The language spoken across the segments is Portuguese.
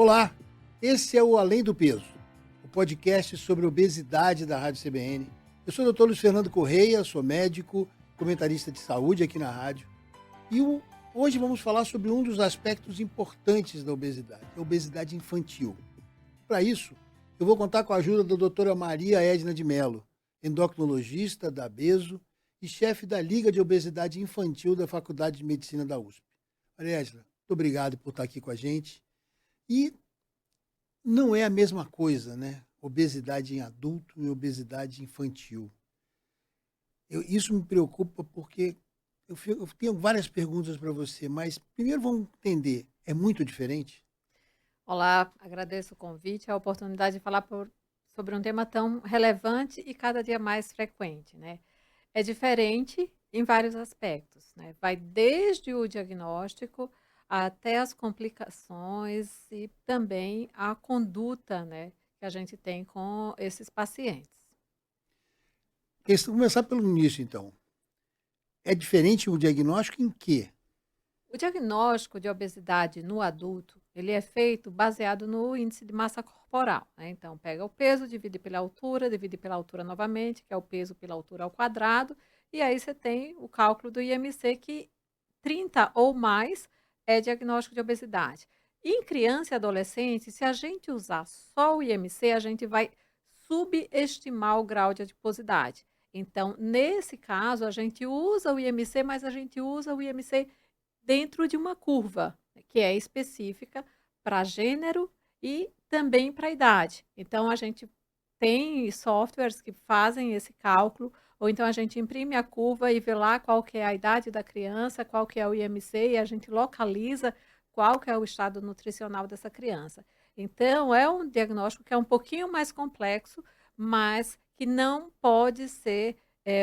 Olá, esse é o Além do Peso, o podcast sobre obesidade da Rádio CBN. Eu sou o Dr. Luiz Fernando Correia, sou médico, comentarista de saúde aqui na rádio. E hoje vamos falar sobre um dos aspectos importantes da obesidade, a obesidade infantil. Para isso, eu vou contar com a ajuda da doutora Maria Edna de Mello, endocrinologista da ABESO e chefe da Liga de Obesidade Infantil da Faculdade de Medicina da USP. Maria Edna, muito obrigado por estar aqui com a gente. E não é a mesma coisa, né? Obesidade em adulto e obesidade infantil. Isso me preocupa porque eu tenho várias perguntas para você, mas primeiro vamos entender, é muito diferente? Olá, agradeço o convite, a oportunidade de falar sobre um tema tão relevante e cada dia mais frequente, né? É diferente em vários aspectos, né? Vai desde o diagnóstico até as complicações e também a conduta, né, que a gente tem com esses pacientes. Vamos começar pelo início, então. É diferente o diagnóstico em quê? O diagnóstico de obesidade no adulto, ele é feito baseado no índice de massa corporal, né? Então, pega o peso, divide pela altura novamente, que é o peso pela altura ao quadrado, e aí você tem o cálculo do IMC, que 30 ou mais é diagnóstico de obesidade. Em criança e adolescente, se a gente usar só o IMC, a gente vai subestimar o grau de adiposidade. Então, nesse caso, a gente usa o IMC, mas a gente usa o IMC dentro de uma curva, que é específica para gênero e também para idade. Então, a gente tem softwares que fazem esse cálculo, ou então a gente imprime a curva e vê lá qual que é a idade da criança, qual que é o IMC, e a gente localiza qual que é o estado nutricional dessa criança. Então, é um diagnóstico que é um pouquinho mais complexo, mas que não pode ser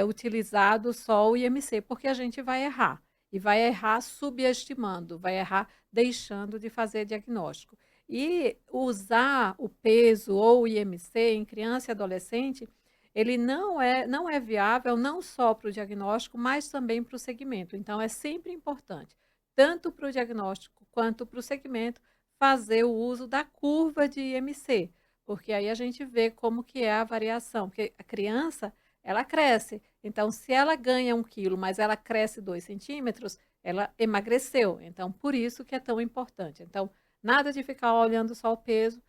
utilizado só o IMC, porque a gente vai errar. E vai errar subestimando, vai errar deixando de fazer diagnóstico. E usar o peso ou o IMC em criança e adolescente, ele não é viável não só para o diagnóstico, mas também para o segmento. Então, é sempre importante, tanto para o diagnóstico quanto para o segmento, fazer o uso da curva de IMC, porque aí a gente vê como que é a variação, porque a criança, ela cresce. Então, se ela ganha 1 quilo, mas ela cresce 2 centímetros, ela emagreceu. Então, por isso que é tão importante. Então, nada de ficar olhando só o peso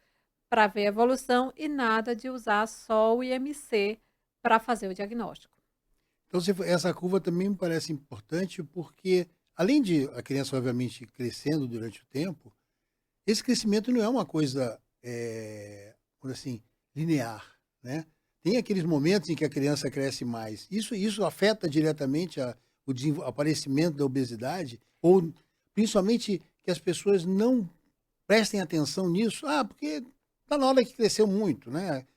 para ver a evolução e nada de usar só o IMC para fazer o diagnóstico. Então, essa curva também me parece importante porque, além de a criança, obviamente, crescendo durante o tempo, esse crescimento não é uma coisa, por assim, linear, né? Tem aqueles momentos em que a criança cresce mais. Isso afeta diretamente o aparecimento da obesidade, ou principalmente que as pessoas não prestem atenção nisso. Ah, porque está na hora que cresceu muito, né?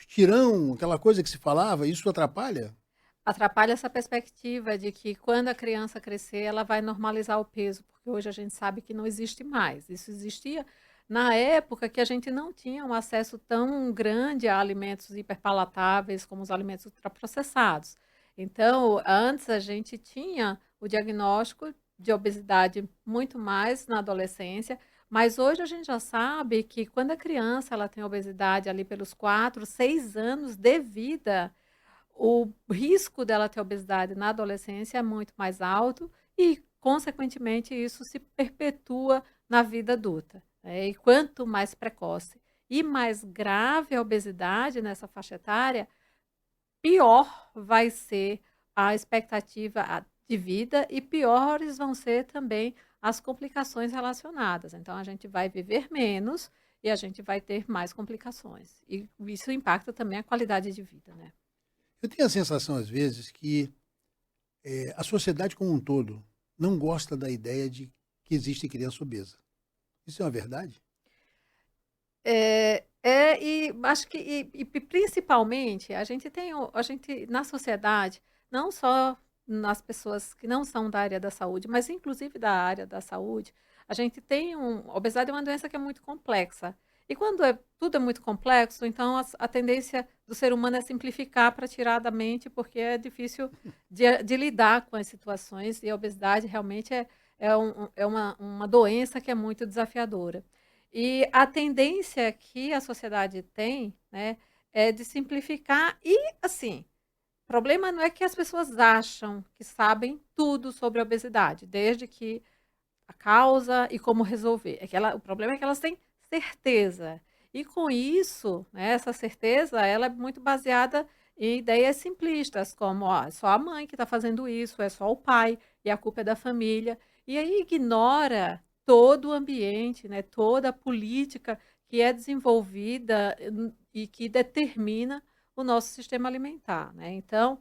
Tirão, aquela coisa que se falava, isso atrapalha? Atrapalha essa perspectiva de que quando a criança crescer, ela vai normalizar o peso, porque hoje a gente sabe que não existe mais. Isso existia na época que a gente não tinha um acesso tão grande a alimentos hiperpalatáveis como os alimentos ultraprocessados. Então, antes a gente tinha o diagnóstico de obesidade muito mais na adolescência, mas hoje a gente já sabe que quando a criança ela tem obesidade ali pelos 4, 6 anos de vida, o risco dela ter obesidade na adolescência é muito mais alto e, consequentemente, isso se perpetua na vida adulta, né? E quanto mais precoce e mais grave a obesidade nessa faixa etária, pior vai ser a expectativa de vida e piores vão ser também as complicações relacionadas. Então, a gente vai viver menos e a gente vai ter mais complicações. E isso impacta também a qualidade de vida, né? Eu tenho a sensação, às vezes, que a sociedade como um todo não gosta da ideia de que existe criança obesa. Isso é uma verdade? E acho que principalmente a gente na sociedade, não só nas pessoas que não são da área da saúde, mas inclusive da área da saúde, a gente tem obesidade é uma doença que é muito complexa. E quando tudo é muito complexo, então a tendência do ser humano é simplificar para tirar da mente, porque é difícil de lidar com as situações, e a obesidade realmente é uma doença que é muito desafiadora. E a tendência que a sociedade tem, né, é de simplificar e, assim, o problema não é que as pessoas acham que sabem tudo sobre a obesidade, desde que a causa e como resolver. O problema é que elas têm certeza. E com isso, né, essa certeza, ela é muito baseada em ideias simplistas, como ó, é só a mãe que está fazendo isso, é só o pai, e a culpa é da família. E aí ignora todo o ambiente, né, toda a política que é desenvolvida e que determina o nosso sistema alimentar. Né? Então,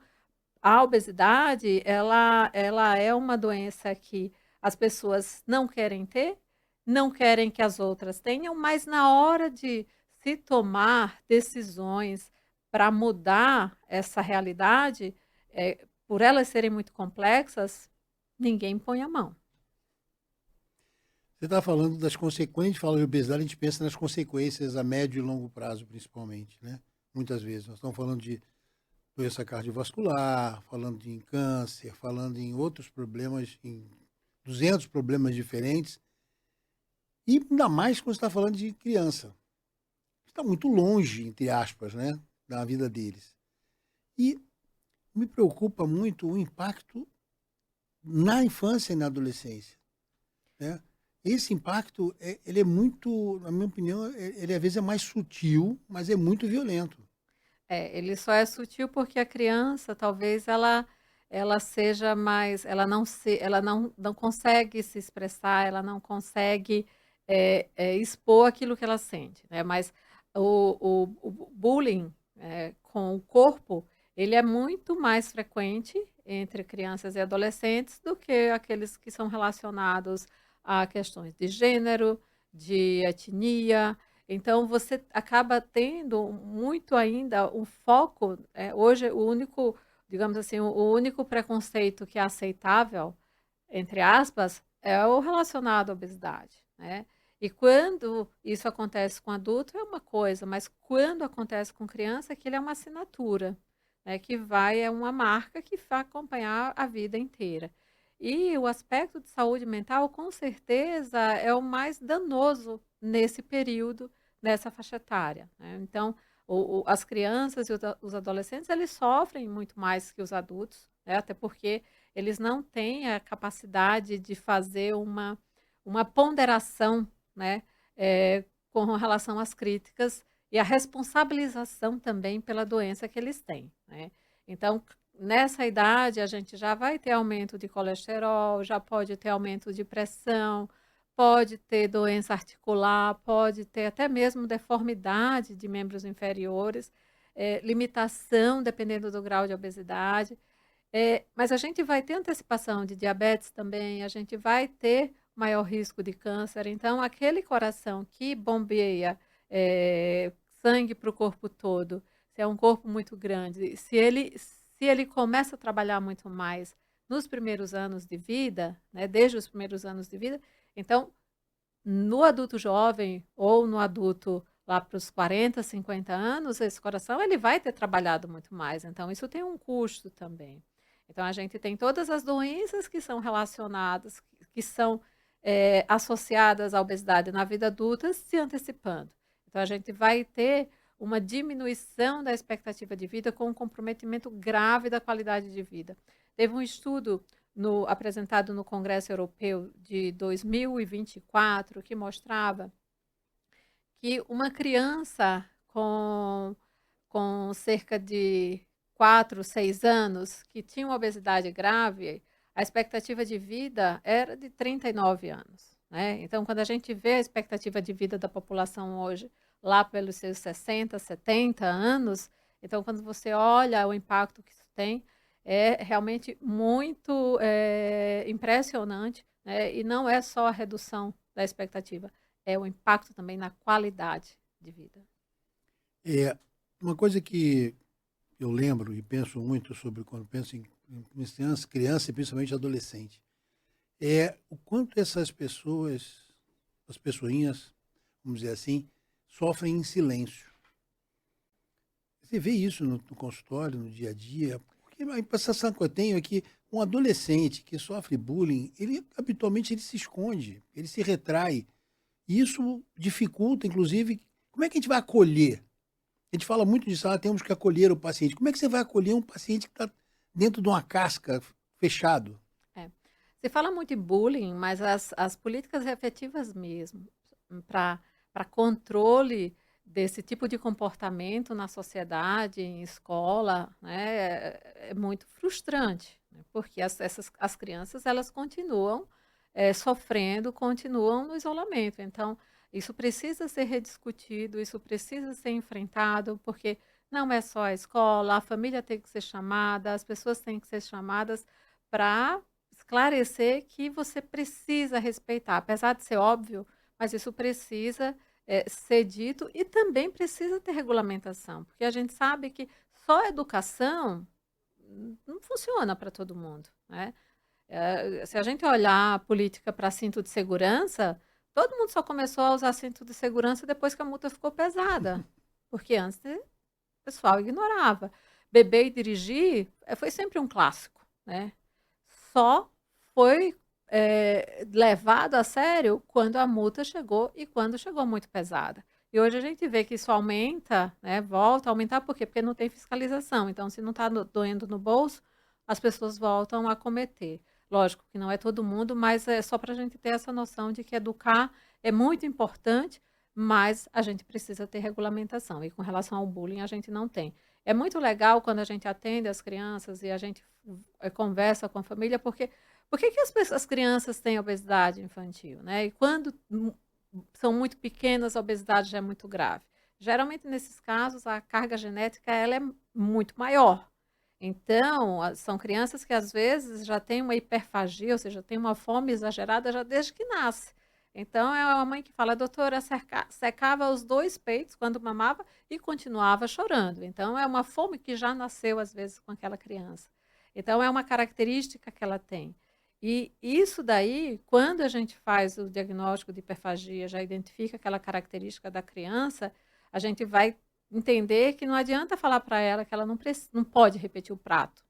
a obesidade, ela é uma doença que as pessoas não querem ter, não querem que as outras tenham, mas na hora de se tomar decisões para mudar essa realidade, por elas serem muito complexas, ninguém põe a mão. Você está falando das consequências, quando a gente fala de obesidade, a gente pensa nas consequências a médio e longo prazo, principalmente, né? Muitas vezes. Nós estamos falando de doença cardiovascular, falando em câncer, falando em outros problemas, em 200 problemas diferentes. E ainda mais quando você está falando de criança. Está muito longe, entre aspas, né, da vida deles. E me preocupa muito o impacto na infância e na adolescência, né? Esse impacto, ele é muito, na minha opinião, ele às vezes é mais sutil, mas é muito violento. Ele só é sutil porque a criança, talvez ela seja mais, ela não consegue se expressar, ela não consegue expor aquilo que ela sente, né? Mas o bullying com o corpo, ele é muito mais frequente entre crianças e adolescentes do que aqueles que são relacionados a questões de gênero, de etnia. Então, você acaba tendo muito ainda um foco. Hoje, o único, digamos assim, o único preconceito que é aceitável, entre aspas, é o relacionado à obesidade, né? E quando isso acontece com adulto é uma coisa, mas quando acontece com criança, aquilo é uma assinatura, né? Que é uma marca que vai acompanhar a vida inteira. E o aspecto de saúde mental, com certeza, é o mais danoso nesse período, nessa faixa etária, né? Então, as crianças e os adolescentes, eles sofrem muito mais que os adultos, né? Até porque eles não têm a capacidade de fazer uma ponderação, né? Com relação às críticas e a responsabilização também pela doença que eles têm, né? Então, nessa idade, a gente já vai ter aumento de colesterol, já pode ter aumento de pressão, pode ter doença articular, pode ter até mesmo deformidade de membros inferiores, limitação dependendo do grau de obesidade. Mas a gente vai ter antecipação de diabetes também, a gente vai ter maior risco de câncer. Então, aquele coração que bombeia sangue para o corpo todo, se é um corpo muito grande, se ele começa a trabalhar muito mais nos primeiros anos de vida, né, desde os primeiros anos de vida, então, no adulto jovem ou no adulto lá para os 40, 50 anos, esse coração ele vai ter trabalhado muito mais. Então, isso tem um custo também. Então, a gente tem todas as doenças que são relacionadas, que são associadas à obesidade na vida adulta, se antecipando. Então, a gente vai ter uma diminuição da expectativa de vida com um comprometimento grave da qualidade de vida. Teve um estudo apresentado no Congresso Europeu de 2024 que mostrava que uma criança com cerca de 4, 6 anos, que tinha uma obesidade grave, a expectativa de vida era de 39 anos. Né? Então, quando a gente vê a expectativa de vida da população hoje, lá pelos seus 60, 70 anos, então, quando você olha o impacto que isso tem, é realmente muito impressionante, né? E não é só a redução da expectativa, é o impacto também na qualidade de vida. É, uma coisa que eu lembro e penso muito sobre quando penso em criança e principalmente adolescente, é o quanto essas pessoas, as pessoinhas, vamos dizer assim, sofrem em silêncio. Você vê isso no consultório, no dia a dia, porque a sensação que eu tenho é que um adolescente que sofre bullying, ele habitualmente ele se esconde, ele se retrai. E isso dificulta, inclusive, como é que a gente vai acolher? A gente fala muito disso, temos que acolher o paciente. Como é que você vai acolher um paciente que está dentro de uma casca, fechado? É. Se fala muito em bullying, mas as políticas efetivas mesmo para controle desse tipo de comportamento na sociedade, em escola, né, é muito frustrante, né, porque as crianças elas continuam sofrendo, continuam no isolamento. Então, isso precisa ser rediscutido, isso precisa ser enfrentado, porque não é só a escola, a família tem que ser chamada, as pessoas têm que ser chamadas para esclarecer que você precisa respeitar, apesar de ser óbvio, mas isso precisa ser dito e também precisa ter regulamentação, porque a gente sabe que só a educação não funciona para todo mundo, né? Se a gente olhar a política para cinto de segurança, todo mundo só começou a usar cinto de segurança depois que a multa ficou pesada, porque antes o pessoal ignorava. Beber e dirigir foi sempre um clássico, né? Só foi levado a sério quando a multa chegou e quando chegou muito pesada. E hoje a gente vê que isso aumenta, né, volta a aumentar, por quê? Porque não tem fiscalização. Então, se não está doendo no bolso, as pessoas voltam a cometer. Lógico que não é todo mundo, mas é só para a gente ter essa noção de que educar é muito importante, mas a gente precisa ter regulamentação. E com relação ao bullying, a gente não tem. É muito legal quando a gente atende as crianças e a gente conversa com a família, porque por que que as crianças têm obesidade infantil, né? E quando são muito pequenas, a obesidade já é muito grave. Geralmente, nesses casos, a carga genética ela é muito maior. Então, são crianças que às vezes já têm uma hiperfagia, ou seja, têm uma fome exagerada já desde que nasce. Então, é uma mãe que fala, doutora, secava os dois peitos quando mamava e continuava chorando. Então, é uma fome que já nasceu, às vezes, com aquela criança. Então, é uma característica que ela tem. E isso daí, quando a gente faz o diagnóstico de hiperfagia, já identifica aquela característica da criança, a gente vai entender que não adianta falar para ela que ela não pode repetir o prato,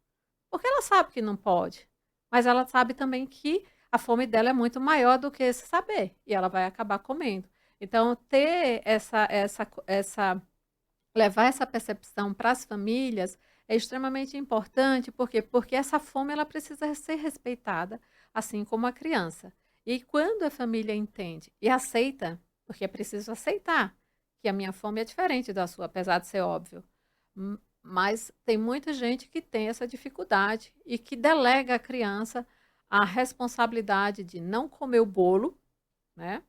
porque ela sabe que não pode, mas ela sabe também que a fome dela é muito maior do que esse saber, e ela vai acabar comendo. Então, ter levar essa percepção para as famílias é extremamente importante, por quê? Porque essa fome ela precisa ser respeitada, assim como a criança. E quando a família entende e aceita, porque é preciso aceitar que a minha fome é diferente da sua, apesar de ser óbvio. Mas tem muita gente que tem essa dificuldade e que delega à criança a responsabilidade de não comer o bolo, né?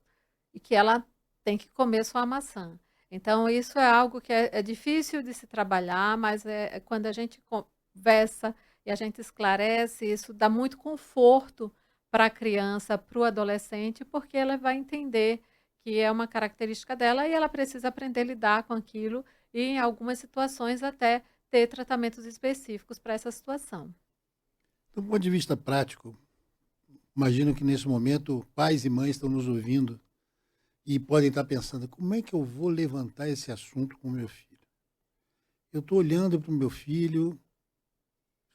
E que ela tem que comer só a maçã. Então, isso é algo que é difícil de se trabalhar, mas é quando a gente conversa e a gente esclarece, isso dá muito conforto para a criança, para o adolescente, porque ela vai entender que é uma característica dela e ela precisa aprender a lidar com aquilo e, em algumas situações, até ter tratamentos específicos para essa situação. Do ponto de vista prático, imagino que nesse momento pais e mães estão nos ouvindo e podem estar pensando, como é que eu vou levantar esse assunto com meu filho? Eu estou olhando para o meu filho,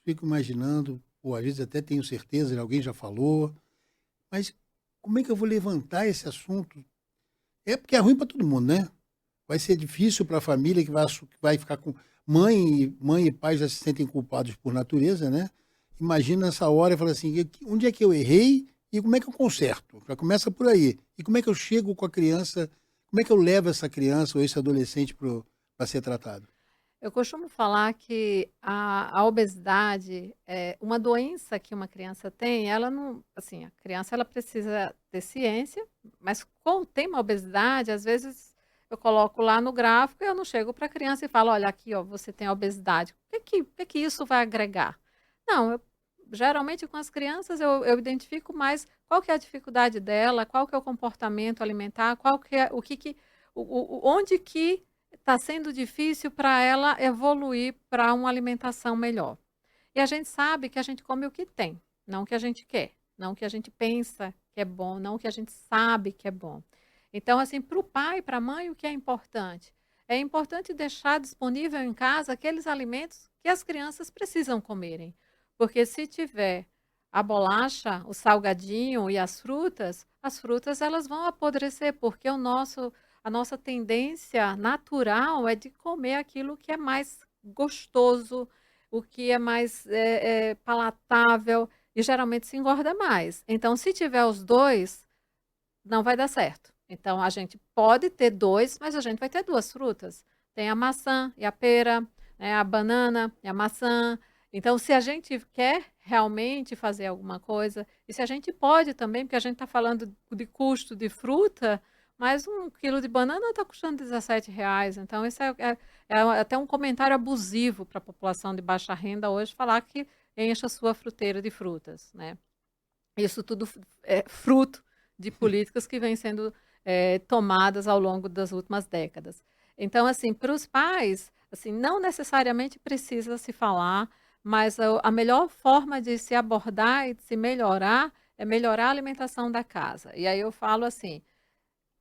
fico imaginando, ou às vezes até tenho certeza, alguém já falou, mas como é que eu vou levantar esse assunto? É porque é ruim para todo mundo, né? Vai ser difícil para a família que vai ficar com... Mãe e pai já se sentem culpados por natureza, né? Imagina essa hora e fala assim, onde é que eu errei e como é que eu conserto? Já começa por aí. E como é que eu chego com a criança, como é que eu levo essa criança ou esse adolescente para ser tratado? Eu costumo falar que a obesidade é uma doença que uma criança tem, ela não, assim, a criança ela precisa ter ciência, mas como tem uma obesidade, às vezes eu coloco lá no gráfico e eu não chego para a criança e falo, olha aqui, ó, você tem obesidade. O que que isso vai agregar? Não, geralmente com as crianças eu identifico mais qual que é a dificuldade dela, qual que é o comportamento alimentar, qual que é, onde que está sendo difícil para ela evoluir para uma alimentação melhor. E a gente sabe que a gente come o que tem, não o que a gente quer, não o que a gente pensa que é bom, não o que a gente sabe que é bom. Então, assim, para o pai e para a mãe, o que é importante? É importante deixar disponível em casa aqueles alimentos que as crianças precisam comerem. Porque se tiver a bolacha, o salgadinho e as frutas elas vão apodrecer, porque a nossa tendência natural é de comer aquilo que é mais gostoso, o que é mais palatável, e geralmente se engorda mais. Então, se tiver os dois, não vai dar certo. Então, a gente pode ter dois, mas a gente vai ter duas frutas. Tem a maçã e a pera, né, a banana e a maçã. Então, se a gente quer realmente fazer alguma coisa, e se a gente pode também, porque a gente está falando de custo de fruta, mas 1 quilo de banana está custando R$ 17. Então, isso é até um comentário abusivo para a população de baixa renda hoje, falar que enche a sua fruteira de frutas, né? Isso tudo é fruto de políticas que vêm sendo tomadas ao longo das últimas décadas. Então, assim, para os pais, assim, não necessariamente precisa se falar, mas a melhor forma de se abordar e de se melhorar é melhorar a alimentação da casa. E aí eu falo assim,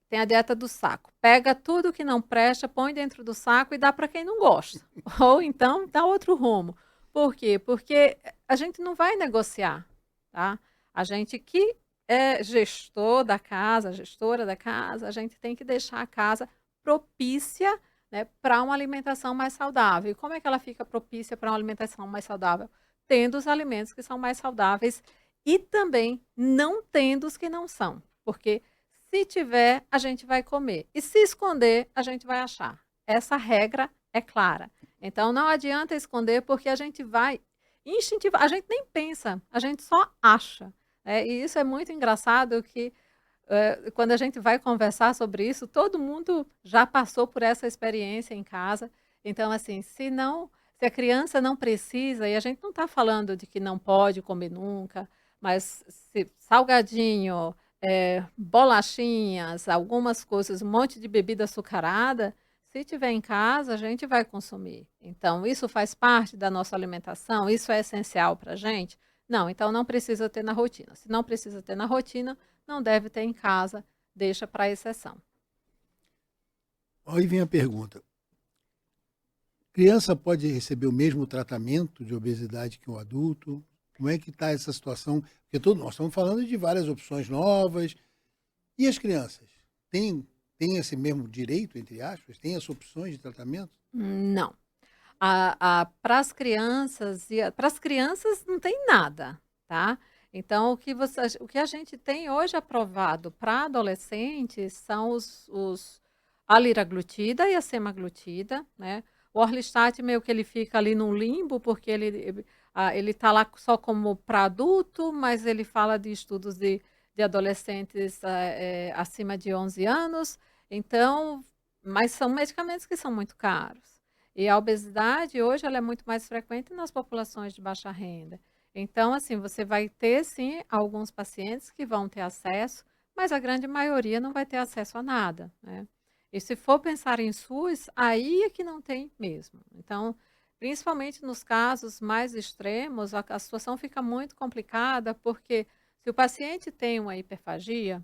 tem a dieta do saco. Pega tudo que não presta, põe dentro do saco e dá para quem não gosta. Ou então dá outro rumo. Por quê? Porque a gente não vai negociar, tá? A gente que é gestor da casa, gestora da casa, a gente tem que deixar a casa propícia, né, para uma alimentação mais saudável. E como é que ela fica propícia para uma alimentação mais saudável? Tendo os alimentos que são mais saudáveis e também não tendo os que não são. Porque se tiver, a gente vai comer. E se esconder, a gente vai achar. Essa regra é clara. Então não adianta esconder, porque a gente vai instintivamente, a gente nem pensa, a gente só acha. E isso é muito engraçado que quando a gente vai conversar sobre isso, todo mundo já passou por essa experiência em casa. Então, assim, se a criança não precisa, e a gente não está falando de que não pode comer nunca, mas se salgadinho, bolachinhas, algumas coisas, um monte de bebida açucarada, se tiver em casa, a gente vai consumir. Então, isso faz parte da nossa alimentação? Isso é essencial para a gente? Não, então não precisa ter na rotina. Se não precisa ter na rotina, não deve ter em casa, deixa para exceção. Aí vem a pergunta. Criança pode receber o mesmo tratamento de obesidade que um adulto? Como é que está essa situação? Porque nós estamos falando de várias opções novas. E as crianças? Têm esse mesmo direito, entre aspas? Tem as opções de tratamento? Não. Para as crianças não tem nada, tá? Então, o que a gente tem hoje aprovado para adolescentes são a liraglutida e a semaglutida, né? O Orlistat meio que ele fica ali no limbo, porque ele está lá só como para adulto, mas ele fala de estudos de adolescentes acima de 11 anos, então, mas são medicamentos que são muito caros. E a obesidade hoje ela é muito mais frequente nas populações de baixa renda. Então, assim, você vai ter sim alguns pacientes que vão ter acesso, mas a grande maioria não vai ter acesso a nada, né? E se for pensar em SUS, aí é que não tem mesmo. Então, principalmente nos casos mais extremos, a situação fica muito complicada, porque se o paciente tem uma hiperfagia,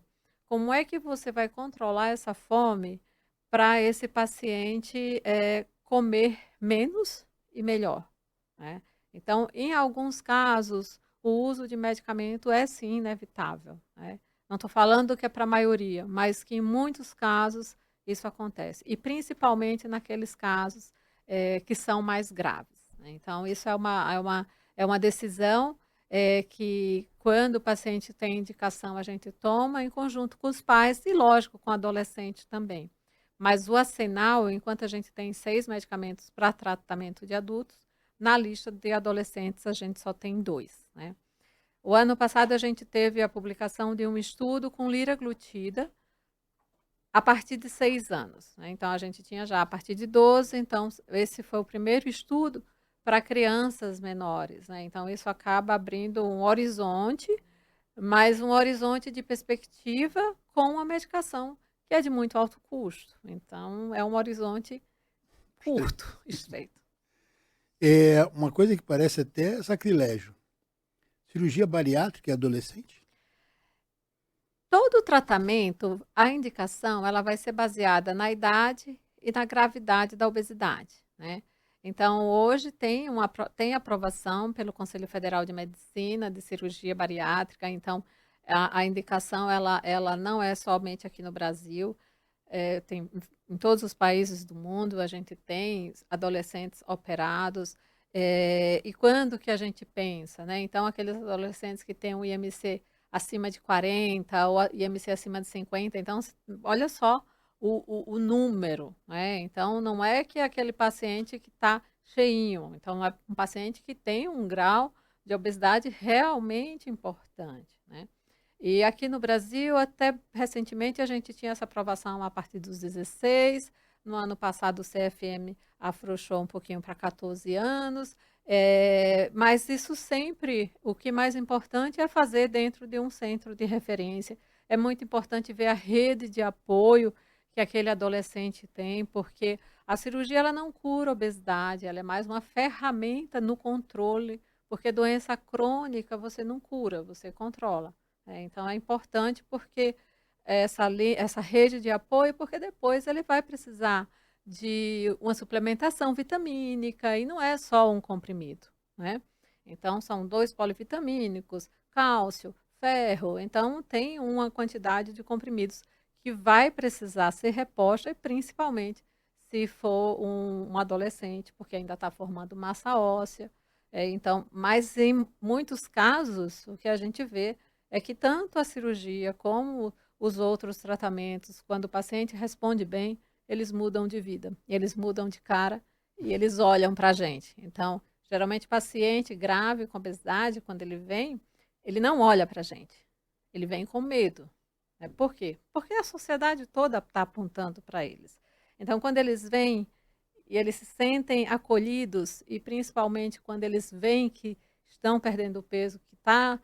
como é que você vai controlar essa fome para esse paciente comer menos e melhor, né? Então, em alguns casos, o uso de medicamento é sim inevitável, né? Não estou falando que é para a maioria, mas que em muitos casos isso acontece. E principalmente naqueles casos que são mais graves, né? Então, isso é uma decisão que, quando o paciente tem indicação, a gente toma em conjunto com os pais e, lógico, com o adolescente também. Mas o arsenal, enquanto a gente tem 6 medicamentos para tratamento de adultos, na lista de adolescentes a gente só tem 2, né? O ano passado a gente teve a publicação de um estudo com liraglutida a partir de 6 anos, né? Então a gente tinha já a partir de 12, então esse foi o primeiro estudo para crianças menores, né? Então isso acaba abrindo um horizonte, mas um horizonte de perspectiva com a medicação que é de muito alto custo. Então, é um horizonte curto, estreito. É uma coisa que parece até sacrilégio. Cirurgia bariátrica em adolescente? Todo tratamento, a indicação, ela vai ser baseada na idade e na gravidade da obesidade, né? Então, hoje tem aprovação pelo Conselho Federal de Medicina, de Cirurgia Bariátrica. Então, a indicação ela não é somente aqui no Brasil, tem em todos os países do mundo a gente tem adolescentes operados. E quando que a gente pensa, né? Então, aqueles adolescentes que têm um IMC acima de 40 ou IMC acima de 50, então, olha só o número, né? Então, não é que é aquele paciente que está cheinho, então é um paciente que tem um grau de obesidade realmente importante, né? E aqui no Brasil, até recentemente, a gente tinha essa aprovação a partir dos 16. No ano passado, o CFM afrouxou um pouquinho para 14 anos. Mas isso sempre, o que mais importante é fazer dentro de um centro de referência. É muito importante ver a rede de apoio que aquele adolescente tem, porque a cirurgia ela não cura a obesidade, ela é mais uma ferramenta no controle, porque doença crônica você não cura, você controla. Então, é importante porque essa rede de apoio, porque depois ele vai precisar de uma suplementação vitamínica e não é só um comprimido, né? Então, são 2 polivitamínicos, cálcio, ferro. Então, tem uma quantidade de comprimidos que vai precisar ser reposta, e principalmente se for um adolescente, porque ainda está formando massa óssea. Então, mas em muitos casos, o que a gente vê é que tanto a cirurgia como os outros tratamentos, quando o paciente responde bem, eles mudam de vida, eles mudam de cara e eles olham para a gente. Então, geralmente, paciente grave com obesidade, quando ele vem, ele não olha para a gente, ele vem com medo. Por quê? Porque a sociedade toda está apontando para eles. Então, quando eles vêm e eles se sentem acolhidos, e principalmente quando eles veem que estão perdendo peso, que está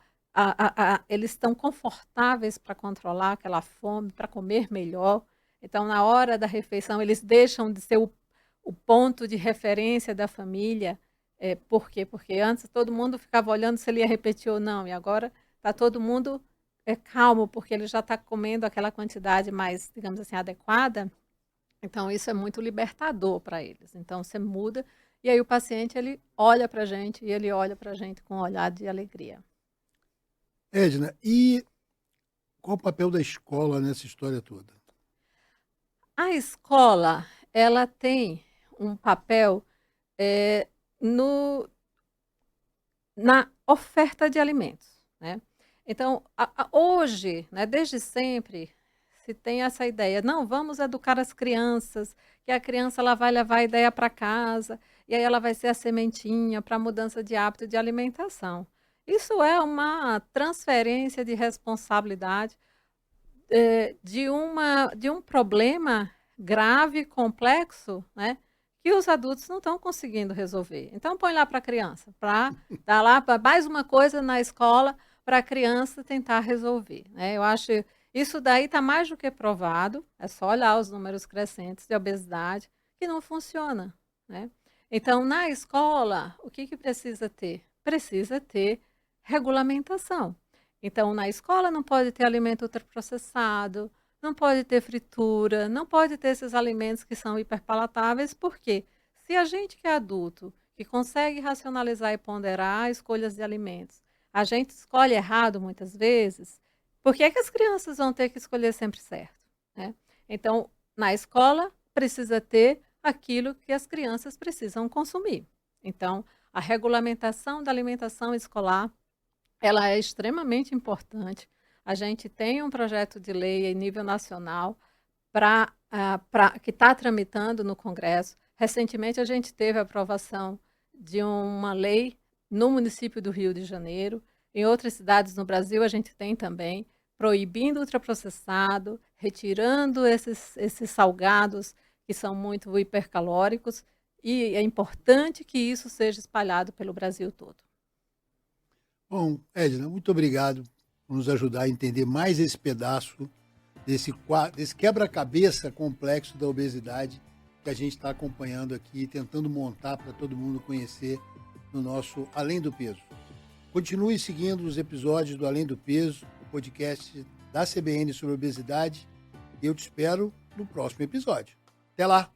eles estão confortáveis para controlar aquela fome, para comer melhor. Então, na hora da refeição, eles deixam de ser o ponto de referência da família. Por quê? Porque antes todo mundo ficava olhando se ele ia repetir ou não, e agora está todo mundo calmo, porque ele já está comendo aquela quantidade mais, digamos assim, adequada. Então, isso é muito libertador para eles. Então, você muda, e aí o paciente ele olha para a gente, e ele olha para a gente com um olhar de alegria. Edna, e qual o papel da escola nessa história toda? A escola, ela tem um papel no, na oferta de alimentos, né? Então, hoje, né, desde sempre, se tem essa ideia, não, vamos educar as crianças, que a criança ela vai levar a ideia para casa, e aí ela vai ser a sementinha para a mudança de hábito de alimentação. Isso é uma transferência de responsabilidade de um problema grave, complexo, né, que os adultos não estão conseguindo resolver. Então, põe lá para a criança, para dar lá mais uma coisa na escola para a criança tentar resolver, né? Eu acho isso daí está mais do que provado, é só olhar os números crescentes de obesidade, que não funciona, né? Então, na escola, o que precisa ter? Precisa ter regulamentação. Então, na escola não pode ter alimento ultraprocessado, não pode ter fritura, não pode ter esses alimentos que são hiperpalatáveis, porque se a gente que é adulto, que consegue racionalizar e ponderar escolhas de alimentos, a gente escolhe errado muitas vezes, por que as crianças vão ter que escolher sempre certo, né? Então, na escola, precisa ter aquilo que as crianças precisam consumir. Então, a regulamentação da alimentação escolar ela é extremamente importante. A gente tem um projeto de lei em nível nacional que está tramitando no Congresso. Recentemente, a gente teve a aprovação de uma lei no município do Rio de Janeiro. Em outras cidades no Brasil, a gente tem também, proibindo o ultraprocessado, retirando esses salgados que são muito hipercalóricos. E é importante que isso seja espalhado pelo Brasil todo. Bom, Edna, muito obrigado por nos ajudar a entender mais esse pedaço desse quebra-cabeça complexo da obesidade que a gente está acompanhando aqui, tentando montar para todo mundo conhecer no nosso Além do Peso. Continue seguindo os episódios do Além do Peso, o podcast da CBN sobre obesidade. Eu te espero no próximo episódio. Até lá!